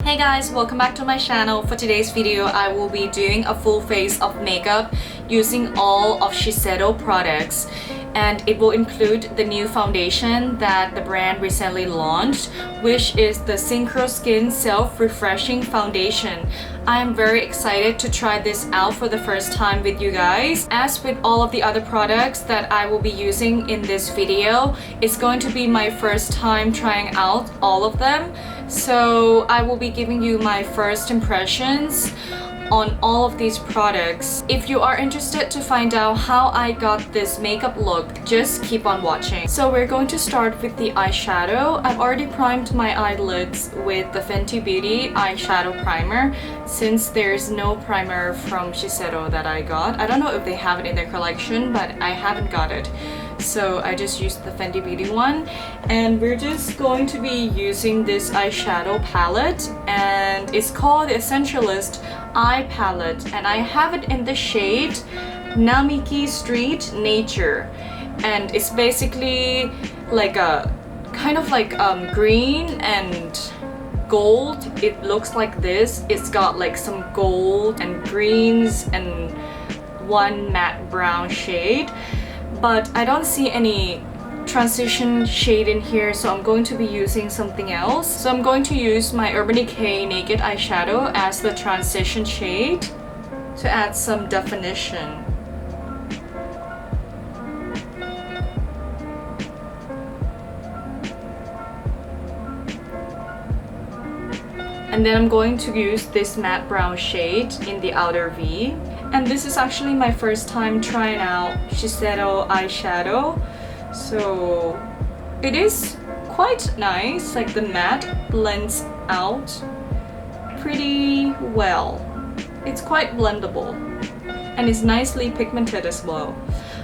Hey guys, welcome back to my channel. For today's video, I will be doing a full face of makeup using all of Shiseido products, and it will include the new foundation that the brand recently launched, which is the Synchro Skin Self-Refreshing Foundation. I am very excited to try this out for the first time with you guys. As with all of the other products that I will be using in this video, it's going to be my first time trying out all of them. So I will be giving you my first impressions on all of these products. If you are interested to find out how I got this makeup look, just keep on watching. So we're going to start with the eyeshadow. I've already primed my eyelids with the Fenty Beauty eyeshadow primer since there's no primer from Shiseido that I got. I don't know if they have it in their collection, but I haven't got it. So I just used the Fenty Beauty one, and we're just going to be using this eyeshadow palette, and it's called the Essentialist Eye Palette, and I have it in the shade Namiki Street Nature, and it's basically like a kind of like green and gold. It looks like this. It's got like some gold and greens and one matte brown shade, but I don't see any transition shade in here, so I'm going to be using something else. So I'm going to use my Urban Decay Naked Eyeshadow as the transition shade to add some definition. And then I'm going to use this matte brown shade in the outer V. And this is actually my first time trying out Shiseido eyeshadow, so it is quite nice. Like the matte blends out pretty well. It's quite blendable and it's nicely pigmented as well.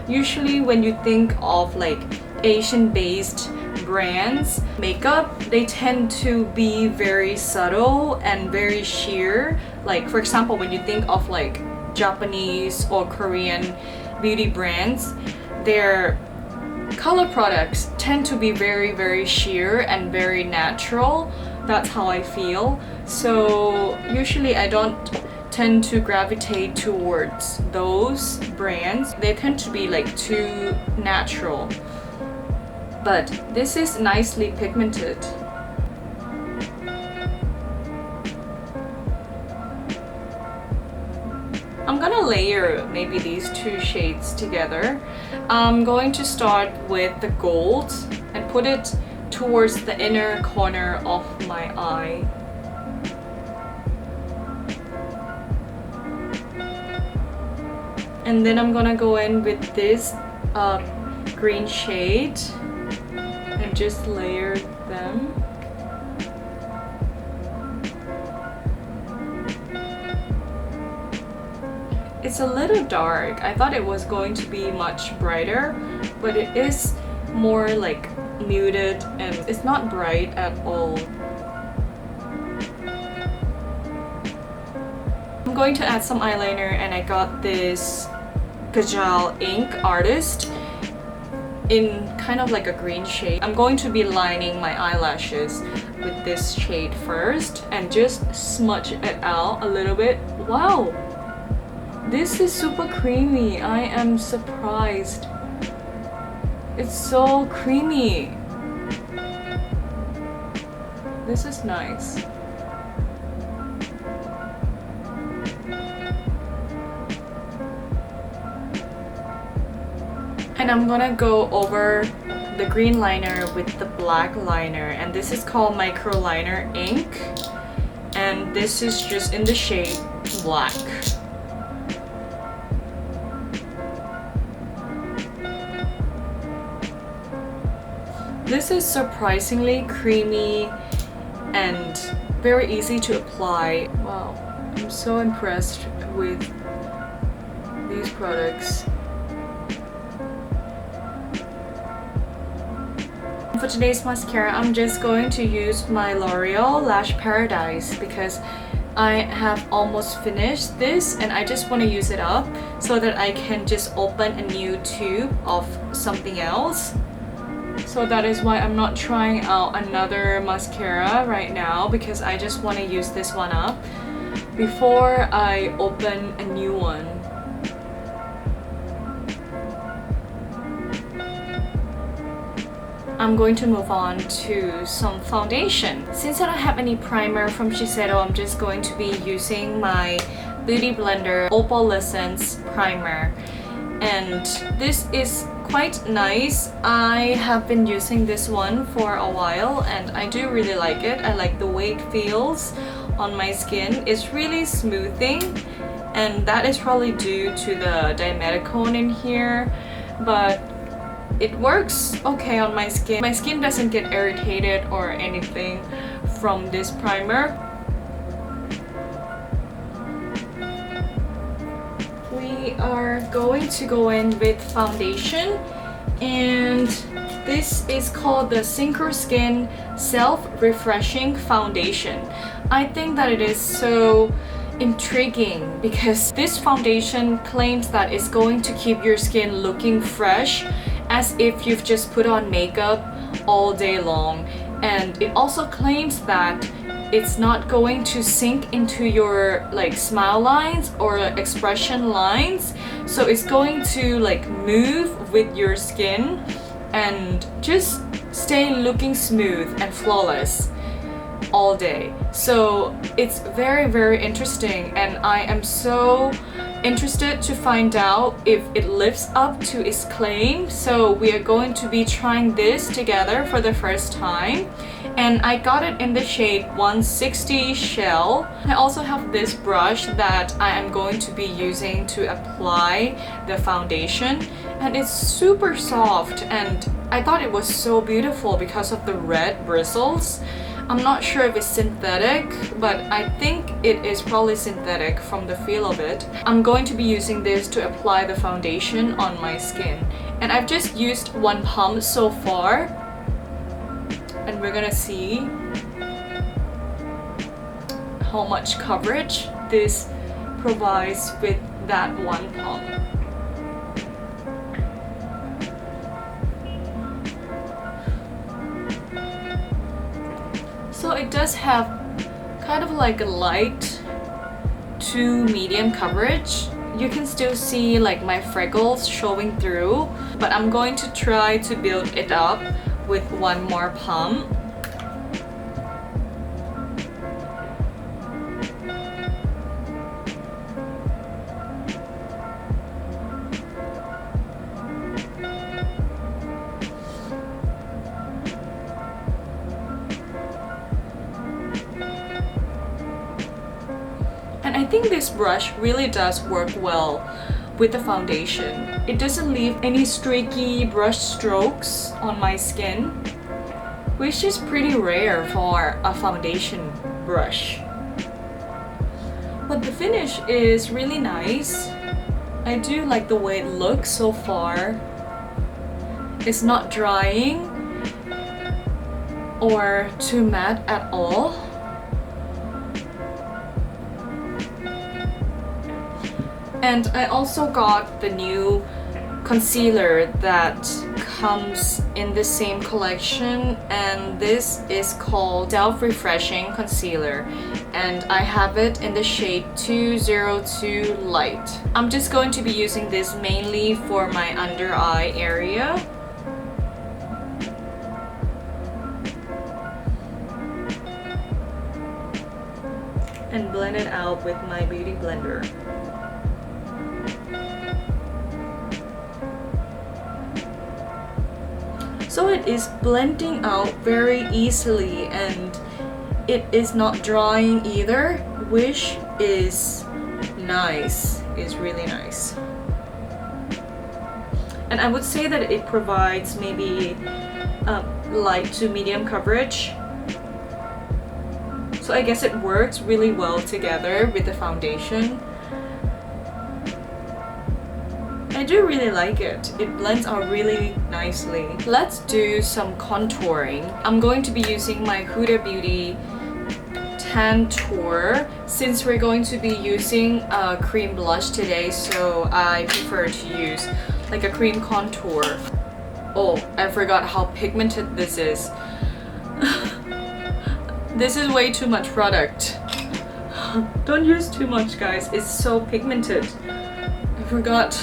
Usually when you think of like Asian based brands makeup, they tend to be very subtle and very sheer. Like for example, when you think of like Japanese or Korean beauty brands, their color products tend to be very sheer and very natural. That's how I feel. So usually I don't tend to gravitate towards those brands. They tend to be like too natural. But this is nicely pigmented. I'm gonna layer maybe these two shades together. I'm going to start with the gold and put it towards the inner corner of my eye. And then I'm gonna go in with this green shade and just layer them. It's a little dark. I thought it was going to be much brighter, but it is more like muted and it's not bright at all. I'm going to add some eyeliner, and I got this Kajal Ink Artist in kind of like a green shade. I'm going to be lining my eyelashes with this shade first and just smudge it out a little bit. Wow! This is super creamy. I am surprised. It's so creamy. This is nice. And I'm gonna go over the green liner with the black liner, and this is called Micro Liner Ink, and this is just in the shade black. This is surprisingly creamy and very easy to apply. Wow, I'm so impressed with these products. For today's mascara, I'm just going to use my L'Oreal Lash Paradise because I have almost finished this and I just want to use it up so that I can just open a new tube of something else. So that is why I'm not trying out another mascara right now, because I just want to use this one up before I open a new one. I'm going to move on to some foundation. Since I don't have any primer from Shiseido, I'm just going to be using my Beauty Blender Opalescence primer. And this is quite nice. I have been using this one for a while and I do really like it. I like the way it feels on my skin. It's really smoothing, and that is probably due to the dimethicone in here, but it works okay on my skin. My skin doesn't get irritated or anything from this primer. We are going to go in with foundation, and this is called the Synchro Skin Self-Refreshing Foundation. I think that it is so intriguing because this foundation claims that it's going to keep your skin looking fresh as if you've just put on makeup all day long, and it also claims that it's not going to sink into your like smile lines or expression lines, so it's going to like move with your skin and just stay looking smooth and flawless all day. So it's very interesting, and I am so interested to find out if it lives up to its claim. So we are going to be trying this together for the first time, and I got it in the shade 160 Shell. I also have this brush that I am going to be using to apply the foundation, and it's super soft, and I thought it was so beautiful because of the red bristles. I'm not sure if it's synthetic, but I think it is probably synthetic from the feel of it. I'm going to be using this to apply the foundation on my skin. And I've just used one pump so far. And we're gonna see how much coverage this provides with that one pump. So it does have kind of like a light to medium coverage. You can still see like my freckles showing through, but I'm going to try to build it up with one more pump. And I think this brush really does work well with the foundation. It doesn't leave any streaky brush strokes on my skin, which is pretty rare for a foundation brush. But the finish is really nice. I do like the way it looks so far. It's not drying or too matte at all. And I also got the new concealer that comes in the same collection, and this is called Self-Refreshing Concealer, and I have it in the shade 202 Light. I'm just going to be using this mainly for my under eye area. And blend it out with my Beauty Blender. So it is blending out very easily, and it is not drying either, which is nice. It's really nice. And I would say that it provides maybe light to medium coverage. So I guess it works really well together with the foundation. I do really like it. It blends out really nicely. Let's do some contouring. I'm going to be using my Huda Beauty Tan Tour since we're going to be using a cream blush today, so I prefer to use like a cream contour. Oh, I forgot how pigmented this is. This is way too much product. Don't use too much, guys. It's so pigmented. I forgot.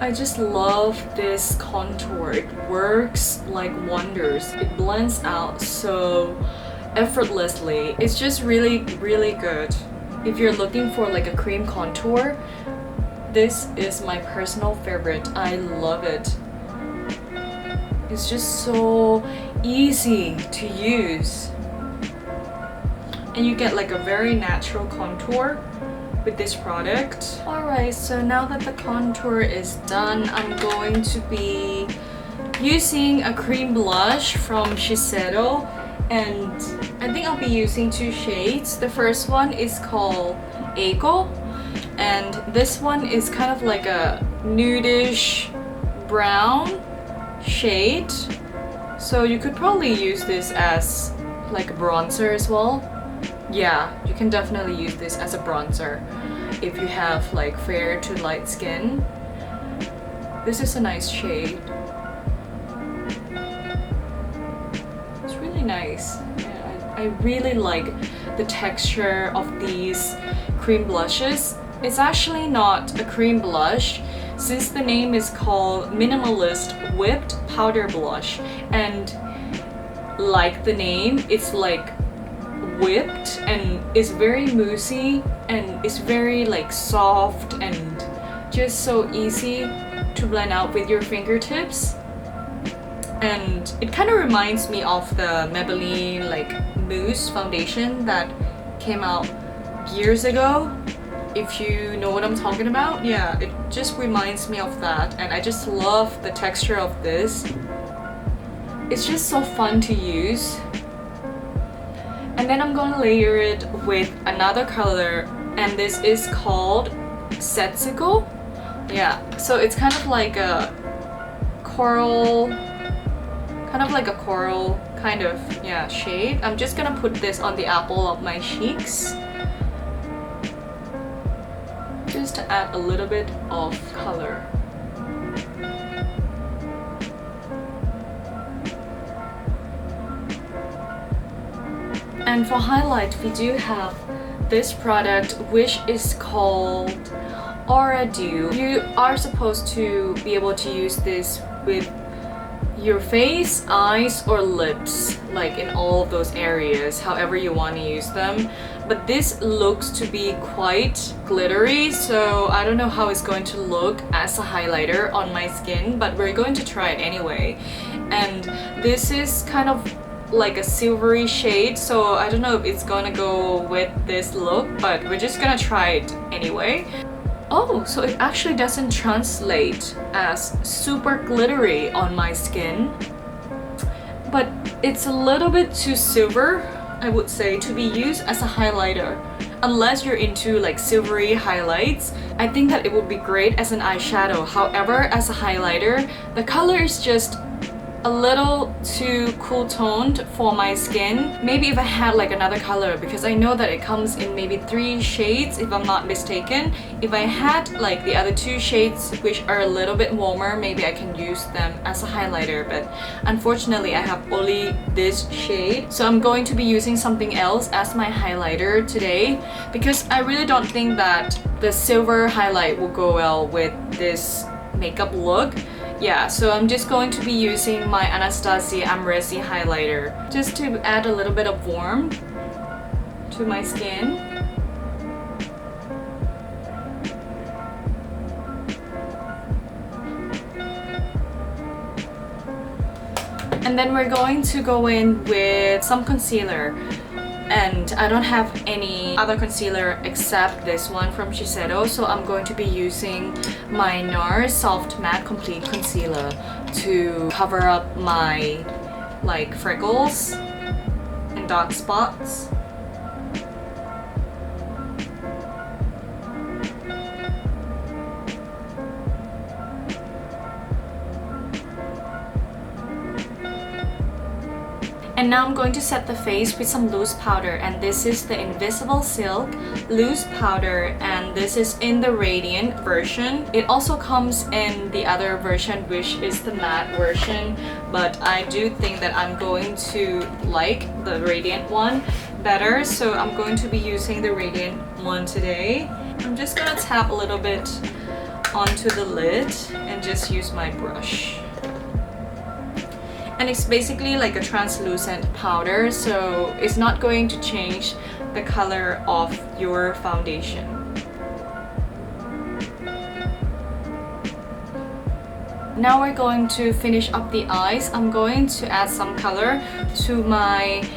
I just love this contour. It works like wonders. It blends out so effortlessly. It's just really, really good. If you're looking for like a cream contour, this is my personal favorite. I love it. It's just so easy to use. And you get like a very natural contour with this product. Alright, so now that the contour is done, I'm going to be using a cream blush from Shiseido, and I think I'll be using two shades. The first one is called Eiko, and this one is kind of like a nudish brown shade. So you could probably use this as like a bronzer as well. Yeah, you can definitely use this as a bronzer if you have like fair to light skin. This is a nice shade. It's really nice. Yeah, I really like the texture of these cream blushes. It's actually not a cream blush since the name is called Minimalist Whipped Powder Blush, and like the name, it's like whipped and it's very moussey and it's very like soft and just so easy to blend out with your fingertips. And it kind of reminds me of the Maybelline like mousse foundation that came out years ago, if you know what I'm talking about. Yeah, it just reminds me of that, and I just love the texture of this. It's just so fun to use. And then I'm gonna layer it with another color, and this is called Setsuko. Yeah, so it's kind of like a coral, yeah, shade. I'm just gonna put this on the apple of my cheeks, just to add a little bit of color. And for highlight, we do have this product which is called Aura Dew. You are supposed to be able to use this with your face, eyes, or lips, like in all of those areas, however you want to use them. But this looks to be quite glittery, so I don't know how it's going to look as a highlighter on my skin, but we're going to try it anyway. And this is kind of like a silvery shade, so I don't know if it's gonna go with this look, but we're just gonna try it anyway. Oh, so it actually doesn't translate as super glittery on my skin, but it's a little bit too silver, I would say, to be used as a highlighter. Unless you're into like silvery highlights, I think that it would be great as an eyeshadow. However, as a highlighter, the color is just a little too cool toned for my skin. Maybe if I had like another color, because I know that it comes in maybe 3 shades if I'm not mistaken. If I had like the other 2 shades which are a little bit warmer, maybe I can use them as a highlighter, but unfortunately I have only this shade. So I'm going to be using something else as my highlighter today, because I really don't think that the silver highlight will go well with this makeup look. Yeah, so I'm just going to be using my Anastasia Amrezy highlighter just to add a little bit of warmth to my skin. And then we're going to go in with some concealer. And I don't have any other concealer except this one from Shiseido, so I'm going to be using my NARS Soft Matte Complete Concealer to cover up my like freckles and dark spots. And now I'm going to set the face with some loose powder, and this is the Invisible Silk loose powder, and this is in the Radiant version. It also comes in the other version, which is the matte version, but I do think that I'm going to like the Radiant one better, so I'm going to be using the Radiant one today. I'm just gonna tap a little bit onto the lid and just use my brush. And it's basically like a translucent powder, so it's not going to change the color of your foundation. Now we're going to finish up the eyes. I'm going to add some color to my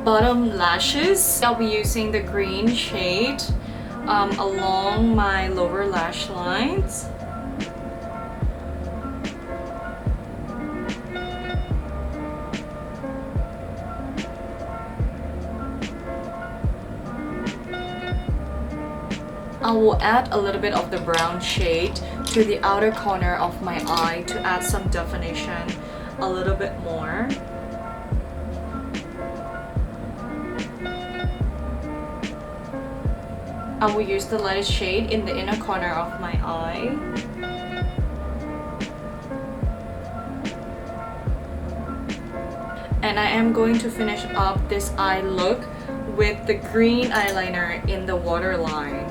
bottom lashes. I'll be using the green shade along my lower lash lines. I will add a little bit of the brown shade to the outer corner of my eye to add some definition a little bit more. I will use the lightest shade in the inner corner of my eye. And I am going to finish up this eye look with the green eyeliner in the waterline.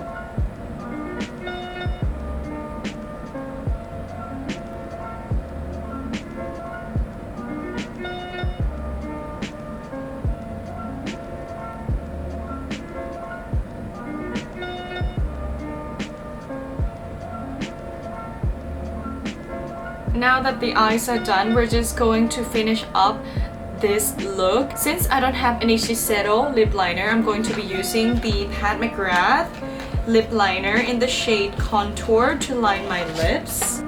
Now that the eyes are done, we're just going to finish up this look. Since I don't have any Shiseido lip liner, I'm going to be using the Pat McGrath lip liner in the shade Contour to line my lips.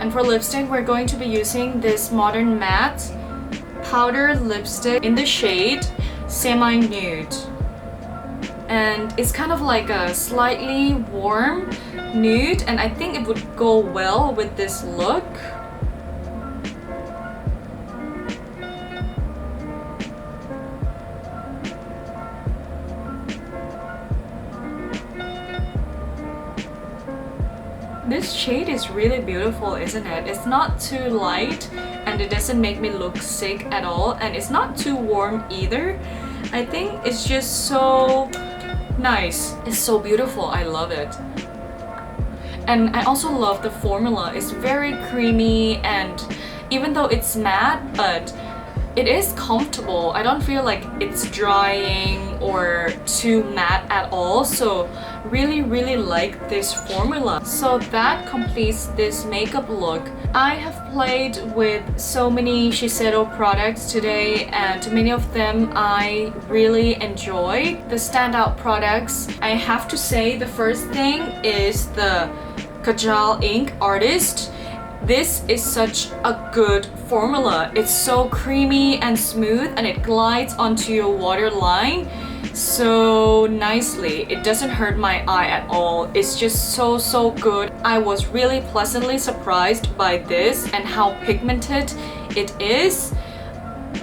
And for lipstick, we're going to be using this Modern Matte powder lipstick in the shade Semi Nude. And it's kind of like a slightly warm nude, and I think it would go well with this look. This shade is really beautiful, isn't it? It's not too light and it doesn't make me look sick at all, and it's not too warm either. I think it's just so nice. It's so beautiful. I love it. And I also love the formula. It's very creamy, and even though it's matte, but it is comfortable. I don't feel like it's drying or too matte at all, so really like this formula. So that completes this makeup look. I have played with so many Shiseido products today, and many of them I really enjoy. The standout products, I have to say, the first thing is the Kajal Ink Artist. This is such a good formula. It's so creamy and smooth, and it glides onto your waterline so nicely. It doesn't hurt my eye at all. It's just so good. I was really pleasantly surprised by this and how pigmented it is.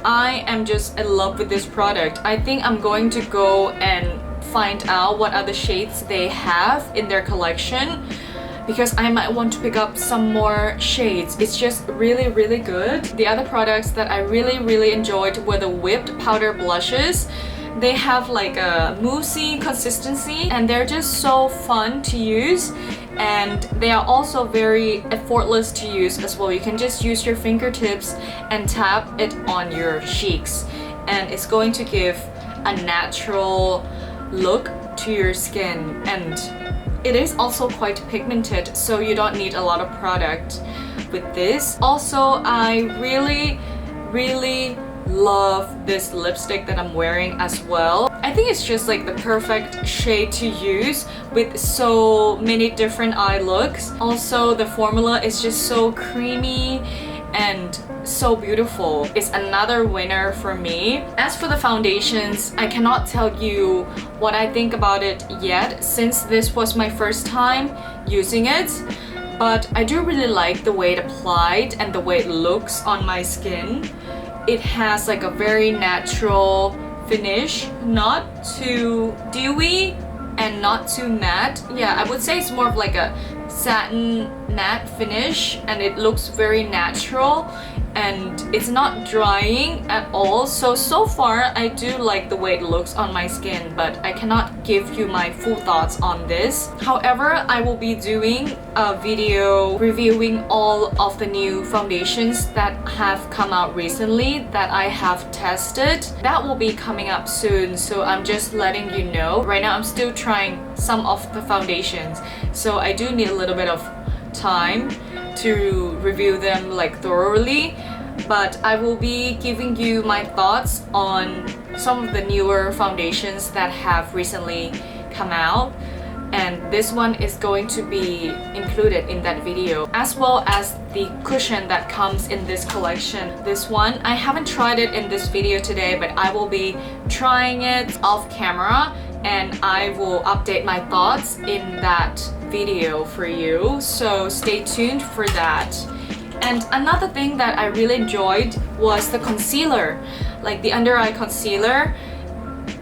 I am just in love with this product. I think I'm going to go and find out what other shades they have in their collection, because I might want to pick up some more shades. It's just really good. The other products that I really enjoyed were the whipped powder blushes. They have like a moussey consistency, and they're just so fun to use, and they are also very effortless to use as well. You can just use your fingertips and tap it on your cheeks, and it's going to give a natural look to your skin. And it is also quite pigmented, so you don't need a lot of product with this. Also, I really love this lipstick that I'm wearing as well. I think it's just like the perfect shade to use with so many different eye looks. Also, the formula is just so creamy and so beautiful. It's another winner for me. As for the foundations, I cannot tell you what I think about it yet since this was my first time using it. But I do really like the way it applied and the way it looks on my skin. It has like a very natural finish, not too dewy and not too matte. Yeah, I would say it's more of like a satin matte finish, and it looks very natural and it's not drying at all. So far I do like the way it looks on my skin, but I cannot give you my full thoughts on this. However, I will be doing a video reviewing all of the new foundations that have come out recently that I have tested. That will be coming up soon, so I'm just letting you know. Right now I'm still trying some of the foundations, so I do need a little bit of time to review them like thoroughly, but I will be giving you my thoughts on some of the newer foundations that have recently come out, and this one is going to be included in that video, as well as the cushion that comes in this collection. This one, I haven't tried it in this video today, but I will be trying it off camera and I will update my thoughts in that video for you, so stay tuned for that. And another thing that I really enjoyed was the concealer, like the under eye concealer.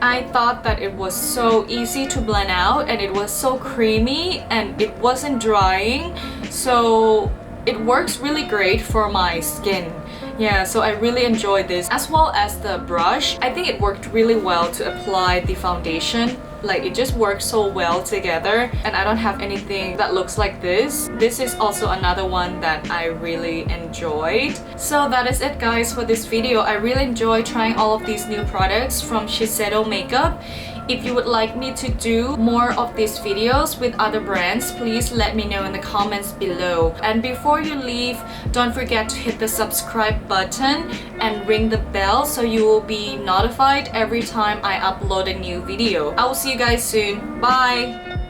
I thought that it was so easy to blend out and it was so creamy and it wasn't drying, so it works really great for my skin. Yeah, so I really enjoyed this, as well as the brush. I think it worked really well to apply the foundation. Like, it just works so well together, and I don't have anything that looks like this. This is also another one that I really enjoyed. So that is it, guys, for this video. I really enjoyed trying all of these new products from Shiseido Makeup. If you would like me to do more of these videos with other brands, please let me know in the comments below. And before you leave, don't forget to hit the subscribe button and ring the bell so you will be notified every time I upload a new video. I will see you guys soon. Bye!